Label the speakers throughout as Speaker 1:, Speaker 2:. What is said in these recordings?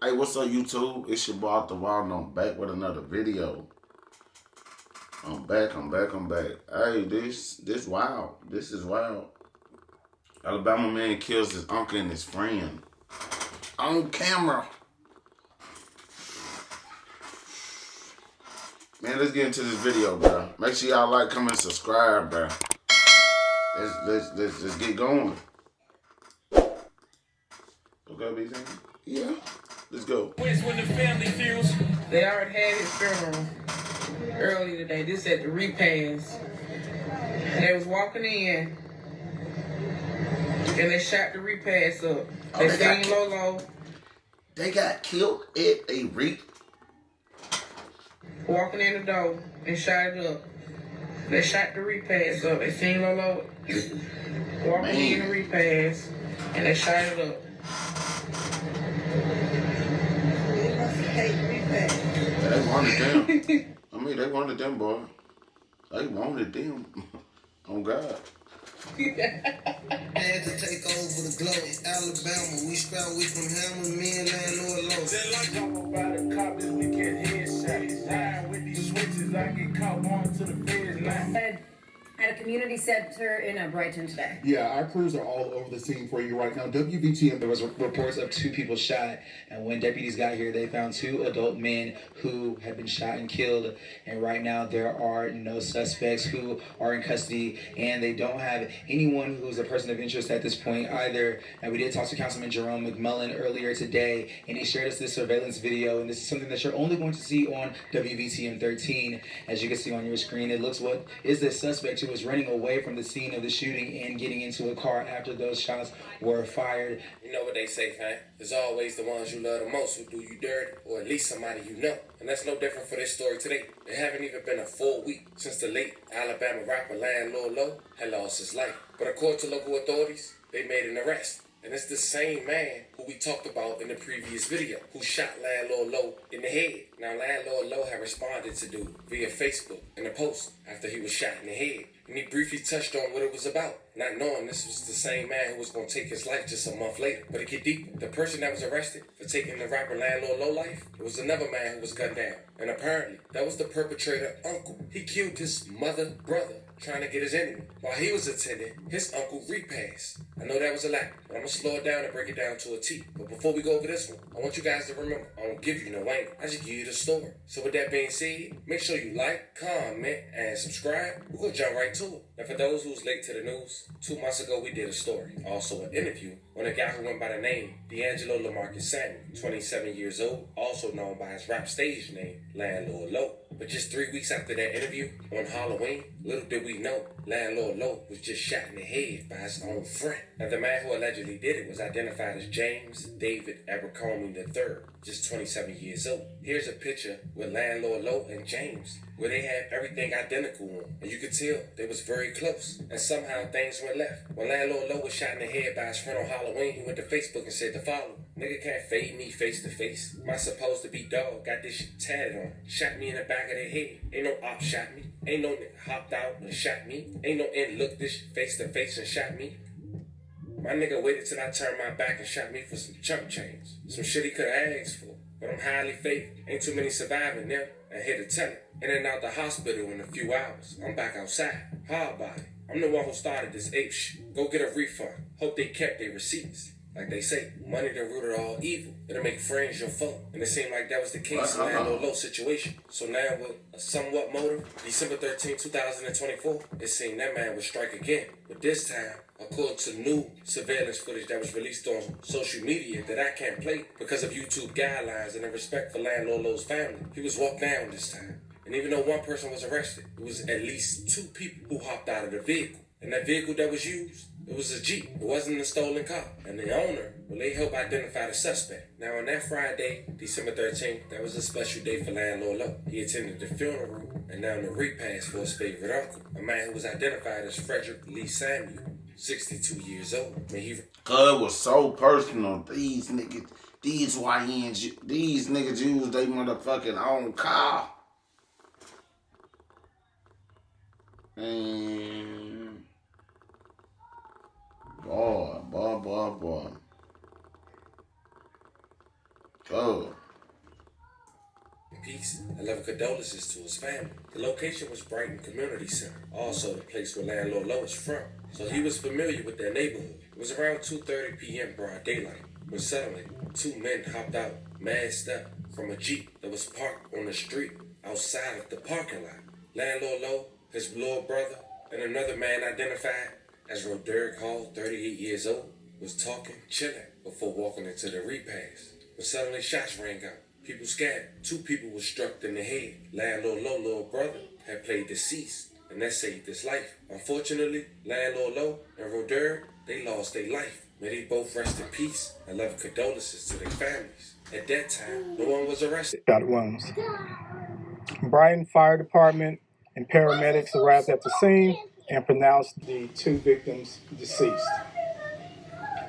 Speaker 1: Hey, what's up, YouTube? It's your boy Off the Wall, and I'm back with another video. I'm back. Hey, this wild. This is wild. Alabama man kills his uncle and his friend on camera. Man, let's get into this video, bro. Make sure y'all like, comment, subscribe, bro. Let's get going. Okay, BC? Yeah. Let's go.
Speaker 2: When the family feels they already had his funeral early today. This at the repast. And they was walking in and they shot the repast up. They seen Lolo.
Speaker 1: They got killed at a
Speaker 2: walking in the door and shot it up. They shot the repast up. They seen Lolo walking in the repast and they shot it up.
Speaker 1: They wanted them. I mean, they wanted them, boy. They wanted them. Oh, God.
Speaker 3: Had to take over the globe. Alabama, we sprout, we from Hammer, me and Landlord Low.
Speaker 2: They like talk about a cop this weekend headshots. Dying with these switches, I get caught going to the feds line.
Speaker 4: At a community center in Brighton today.
Speaker 5: Yeah, our crews are all over the scene for you right now. WVTM, there was reports of 2 people shot, and when deputies got here, they found 2 adult men who had been shot and killed, and right now there are no suspects who are in custody, and they don't have anyone who's a person of interest at this point either. And we did talk to Councilman Jerome McMullen earlier today, and he shared us this surveillance video, and this is something that you're only going to see on WVTM 13. As you can see on your screen, it looks what is this suspect who was running away from the scene of the shooting and getting into a car after those shots were fired.
Speaker 6: You know what they say, fam? There's always the ones you love the most who do you dirty, or at least somebody you know. And that's no different for this story today. It haven't even been a full week since the late Alabama rapper Landlord Low had lost his life. But according to local authorities, they made an arrest. And it's the same man who we talked about in the previous video, who shot Landlord Low in the head. Now, Landlord Low had responded to dude via Facebook in a post after he was shot in the head. And he briefly touched on what it was about, not knowing this was the same man who was going to take his life just a month later. But it get deeper. The person that was arrested for taking the rapper Landlord Low life, it was another man who was gunned down. And apparently, that was the perpetrator uncle. He killed his brother, trying to get his enemy. While he was attending his uncle repast. I know that was a lot, but I'm going to slow it down and break it down to a T. But before we go over this one, I want you guys to remember, I don't give you no angle. I just give you the story. So with that being said, make sure you like, comment, and subscribe. We're going to jump right to it. Now for those who's late to the news, 2 months ago we did a story, also an interview, on a guy who went by the name D'Angelo Lamarcus Samuel, 27 years old, also known by his rap stage name, Landlord Low. But just 3 weeks after that interview, on Halloween, little did we know, Landlord Low was just shot in the head by his own friend. Now the man who allegedly did it was identified as James David Abercrombie III, just 27 years old. Here's a picture with Landlord Low and James, where they had everything identical on. And you could tell they was very close. And somehow things went left. When Landlord Low was shot in the head by his friend on Halloween, he went to Facebook and said the following: "Nigga can't fade me face to face. Am I supposed to be dog? Got this shit tatted on. Shot me in the back of the head. Ain't no op shot me. Ain't no nigga hopped out and shot me. Ain't no end looked this face to face and shot me. My nigga waited till I turned my back and shot me for some chump change. Some shit he could've asked for. But I'm highly favored. Ain't too many surviving them. And here to tell it. In and out the hospital in a few hours. I'm back outside. Hard body. I'm the one who started this ape shit. Go get a refund. Hope they kept their receipts. Like they say, money the root of all evil. It'll make friends your foe." And it seemed like that was the case in Landlord Low situation. So now with a somewhat motive, December 13, 2024, it seemed that man would strike again. But this time, according to new surveillance footage that was released on social media that I can't play because of YouTube guidelines and in respect for Landlord Low's family, he was walked down this time. And even though one person was arrested, it was at least 2 people who hopped out of the vehicle. And that vehicle that was used, it was a Jeep. It wasn't a stolen car. And the owner, well, they helped identify the suspect. Now, on that Friday, December 13th, that was a special day for Landlord Low. He attended the funeral and now the repast for his favorite uncle, a man who was identified as Frederick Lee Samuel, 62 years old.
Speaker 1: Cause it was so personal. These niggas, these YNs, these niggas use they motherfucking own car. And boy. Oh.
Speaker 6: Peace and love and condolences to his family. The location was Brighton Community Center, also the place where Landlord Low is from, so he was familiar with that neighborhood. It was around 2:30 p.m. broad daylight when suddenly 2 men hopped out, masked up, from a Jeep that was parked on the street outside of the parking lot. Landlord Low, his little brother, and another man identified as Roderick Hall, 38 years old, was talking, chilling, before walking into the repast. When suddenly shots rang out. People scattered. 2 people were struck in the head. Landlord Low, little brother, had played deceased, and that saved his life. Unfortunately, Landlord Low and Roderick, they lost their life. May they both rest in peace and love and condolences to their families. At that time, no one was arrested.
Speaker 7: Got wounds. Brighton Fire Department and paramedics arrived at the scene and pronounced the 2 victims deceased.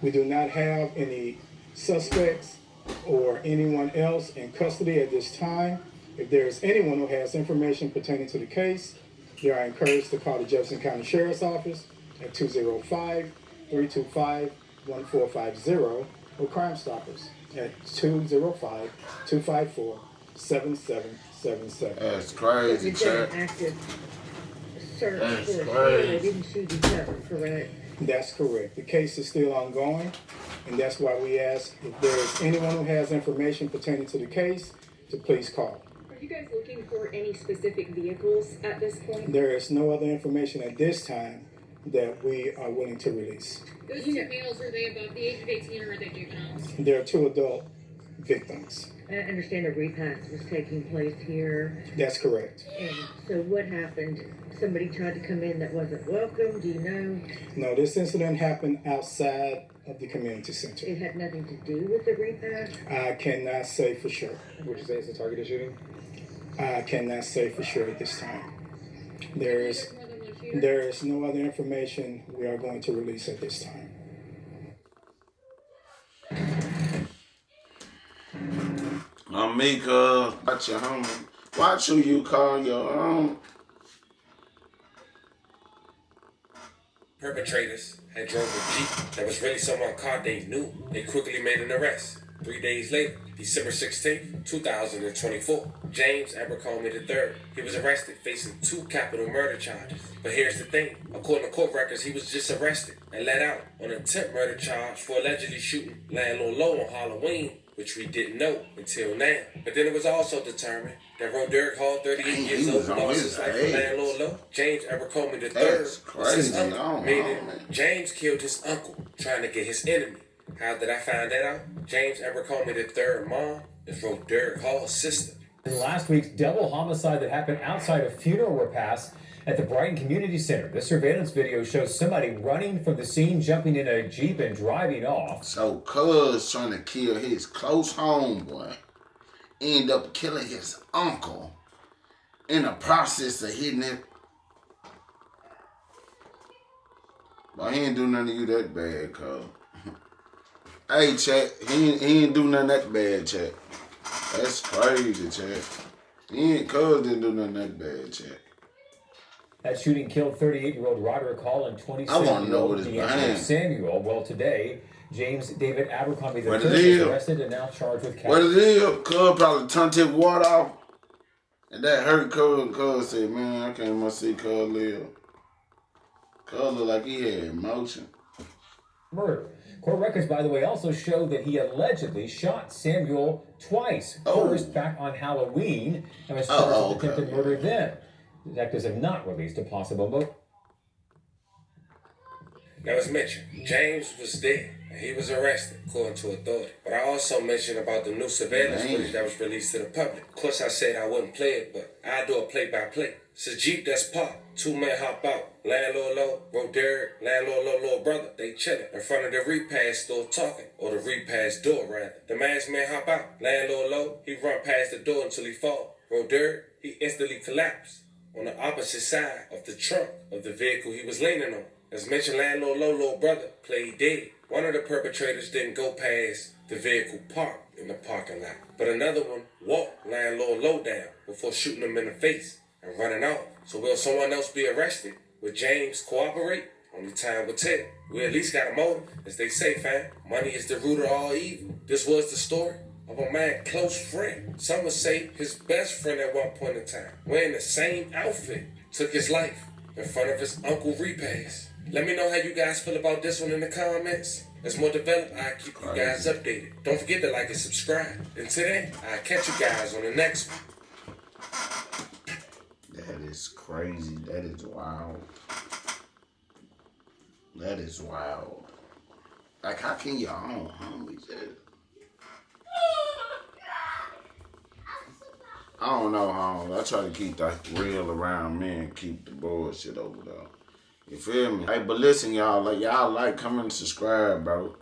Speaker 7: We do not have any suspects or anyone else in custody at this time. If there is anyone who has information pertaining to the case, they are encouraged to call the Jefferson County Sheriff's Office at 205-325-1450 or Crime Stoppers at 205-254-7777.
Speaker 1: That's crazy,
Speaker 8: It's been an
Speaker 1: Chuck.
Speaker 8: active search
Speaker 1: That's
Speaker 8: for it.
Speaker 1: crazy.
Speaker 8: They didn't shoot each other, correct?
Speaker 7: That's correct. The case is still ongoing, and that's why we ask if there is anyone who has information pertaining to the case to please call.
Speaker 9: Are you guys looking for any specific vehicles at this point?
Speaker 7: There is no other information at this time that we are willing to release.
Speaker 9: Those 2 males, are they above the age of 18 or are they juveniles?
Speaker 7: There are 2 adult victims.
Speaker 8: I understand a repast was taking place here.
Speaker 7: That's correct.
Speaker 8: And so what happened? Somebody tried to come in that wasn't welcome, do you know?
Speaker 7: No, this incident happened outside of the community center.
Speaker 8: It had nothing to do with the repast?
Speaker 7: I cannot say for sure.
Speaker 5: Would you say it's a targeted shooting?
Speaker 7: I cannot say for sure at this time. There is
Speaker 9: More than one shooter?
Speaker 7: There is no other information we are going to release at this time.
Speaker 1: Mika, watch your homie. Watch who you call your own.
Speaker 6: Perpetrators had drove a Jeep that was really someone car they knew. They quickly made an arrest. 3 days later, December 16th, 2024, James Abercrombie III. He was arrested, facing 2 capital murder charges. But here's the thing. According to court records, he was just arrested and let out on an attempt murder charge for allegedly shooting Landlord Low on Halloween, which we didn't know until now. But then it was also determined that Roderick Hall, 38 years
Speaker 1: he
Speaker 6: old,
Speaker 1: was on
Speaker 6: lost
Speaker 1: his
Speaker 6: his life
Speaker 1: age.
Speaker 6: from Landlord Low. James Abercrombie III
Speaker 1: That's
Speaker 6: was his
Speaker 1: crazy.
Speaker 6: uncle, meaning James killed his uncle trying to get his enemy. How did I find that out? James Abercrombie III's mom is Roderick Hall's sister.
Speaker 10: In last week's double homicide that happened outside a funeral repast at the Brighton Community Center. The surveillance video shows somebody running from the scene, jumping in a Jeep and driving off.
Speaker 1: So Cuz trying to kill his close homeboy, end up killing his uncle in the process of hitting it. But he ain't do nothing to you that bad, Cuz. Hey, chat, he ain't do nothing that bad, chat. That's crazy, chat. Cuz didn't do nothing that bad, chat.
Speaker 10: That shooting killed 38-year-old Roderick Hall and
Speaker 1: I wanna know what
Speaker 10: 27-year-old
Speaker 1: is
Speaker 10: D'Angelo
Speaker 1: behind.
Speaker 10: Samuel. Well, today, James David Abercrombie III
Speaker 1: What it
Speaker 10: was
Speaker 1: is?
Speaker 10: arrested and now charged with
Speaker 1: What
Speaker 10: capture.
Speaker 1: it is, Cuz probably turned his water off. And that hurt Cuz, and Cuz said, man, I can't even see Cuz live. Cuz looked like he had emotion.
Speaker 10: Murder. Court records, by the way, also show that he allegedly shot Samuel twice.
Speaker 1: Oh.
Speaker 10: First, back on Halloween, and was charged with
Speaker 1: okay.
Speaker 10: attempted murder then. Detectives have not released a possible motive.
Speaker 6: Now, as mentioned, James was dead and he was arrested, according to authority. But I also mentioned about the new surveillance
Speaker 1: Man.
Speaker 6: footage that was released to the public. Of course, I said I wouldn't play it, but I do a play-by-play. It's a Jeep that's parked. 2 men hop out. Landlord Low, Roderick, Landlord Low, little brother, they chilling in front of the repast store talking, or the repast door rather. The masked man hop out. Landlord Low, he run past the door until he fall. Roderick, he instantly collapsed on the opposite side of the trunk of the vehicle he was leaning on. As mentioned, Landlord Low, little brother, played dead. One of the perpetrators didn't go past the vehicle parked in the parking lot, but another one walked Landlord Low down before shooting him in the face and running off. So will someone else be arrested? Will James cooperate? Only time will tell. We at least got a motive. As they say, fam, money is the root of all evil. This was the story. of a man's close friend. Some would say his best friend at one point in time, wearing the same outfit, took his life in front of his Uncle Repast. Let me know how you guys feel about this one in the comments. As more developed, I'll keep you guys updated. Don't forget to like and subscribe. Until then, I'll catch you guys on the next one.
Speaker 1: That is crazy. That is wild. That is wild. Like, how can your own homies just... I don't know, homies. I try to keep that real around me and keep the bullshit over there. You feel me? Hey, but listen, y'all. Like, comment and subscribe, bro.